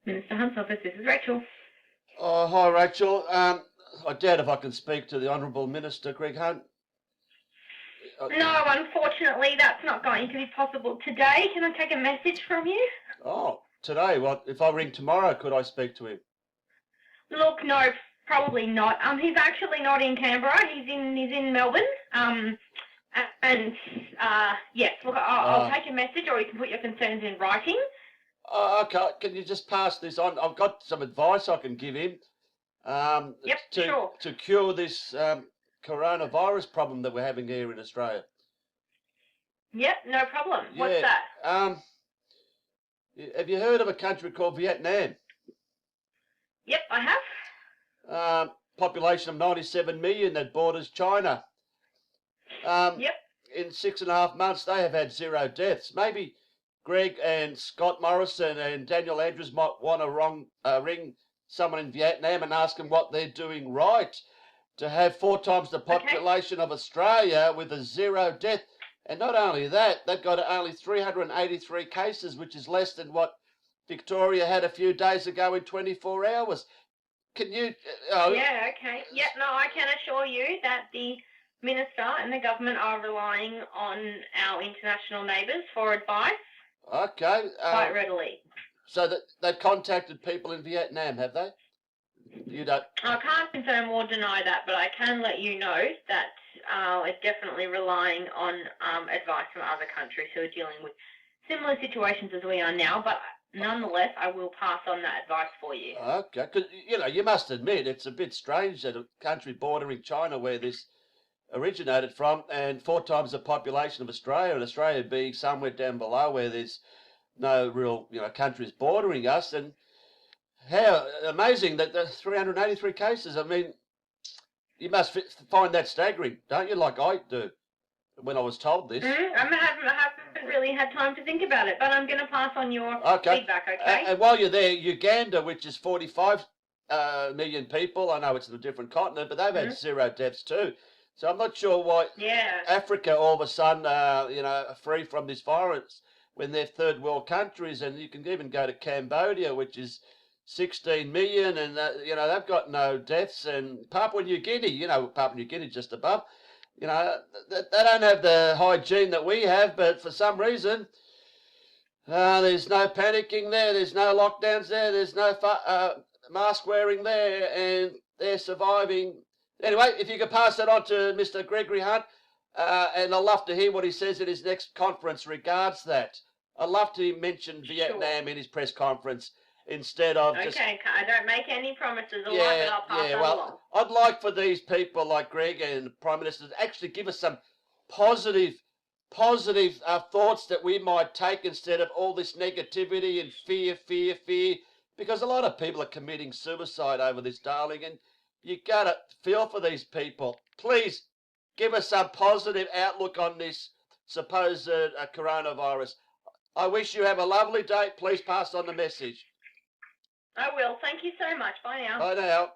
Minister Hunt's office, this is Rachel. Oh, hi, Rachel. I doubt if I can speak to the Honourable Minister, Greg Hunt. No, unfortunately, that's not going to be possible today. Can I take a message from you? Oh, today? Well, if I ring tomorrow, could I speak to him? Look, no, probably not. He's actually not in Canberra. He's in Melbourne. Yes. Look, I'll take a message, or you can put your concerns in writing. Okay. Can you just pass this on? I've got some advice I can give him. Yep, sure. To cure this coronavirus problem that we're having here in Australia. Yep, no problem. Yeah. What's that? Have you heard of a country called Vietnam? Yep, I have. Population of 97 million that borders China. Yep. In 6.5 months, they have had 0 deaths. Maybe Greg and Scott Morrison and Daniel Andrews might want to ring someone in Vietnam and ask them what they're doing right to have 4 times the population of Australia with a 0 death. And not only that, they've got only 383 cases, which is less than what Victoria had a few days ago in 24 hours. Can you... Yeah, okay. Yep, no, I can assure you that the Minister and the government are relying on our international neighbours for advice. Okay. Quite readily. So that they've contacted people in Vietnam, have they? You don't... I can't confirm or deny that, but I can let you know that it's definitely relying on advice from other countries who are dealing with similar situations as we are now, but nonetheless, I will pass on that advice for you. Okay, because, you must admit it's a bit strange that a country bordering China where this originated from and 4 times the population of Australia, and Australia being somewhere down below where there's no real, countries bordering us, and how amazing that the 383 cases. I mean, you must find that staggering, don't you, like I do, when I was told this. I haven't really had time to think about it, but I'm going to pass on your feedback, okay? And while you're there, Uganda, which is 45 million people, I know it's in a different continent, but they've had 0 deaths too. So I'm not sure why Africa all of a sudden, are free from this virus when they're third world countries, and you can even go to Cambodia, which is 16 million, and they've got no deaths, and Papua New Guinea, Papua New Guinea just above, they don't have the hygiene that we have, but for some reason, there's no panicking there, there's no lockdowns there, there's no mask wearing there, and they're surviving. Anyway, if you could pass that on to Mr. Gregory Hunt, and I'd love to hear what he says at his next conference regards that. I'd love to mention Vietnam in his press conference instead of just... Okay, I don't make any promises, all right, but I'll pass that along. I'd like for these people like Greg and the Prime Minister to actually give us some positive thoughts that we might take instead of all this negativity and fear, because a lot of people are committing suicide over this, darling, and you got to feel for these people. Please give us some positive outlook on this supposed coronavirus. I wish you have a lovely day. Please pass on the message. I will. Thank you so much. Bye now. Bye now.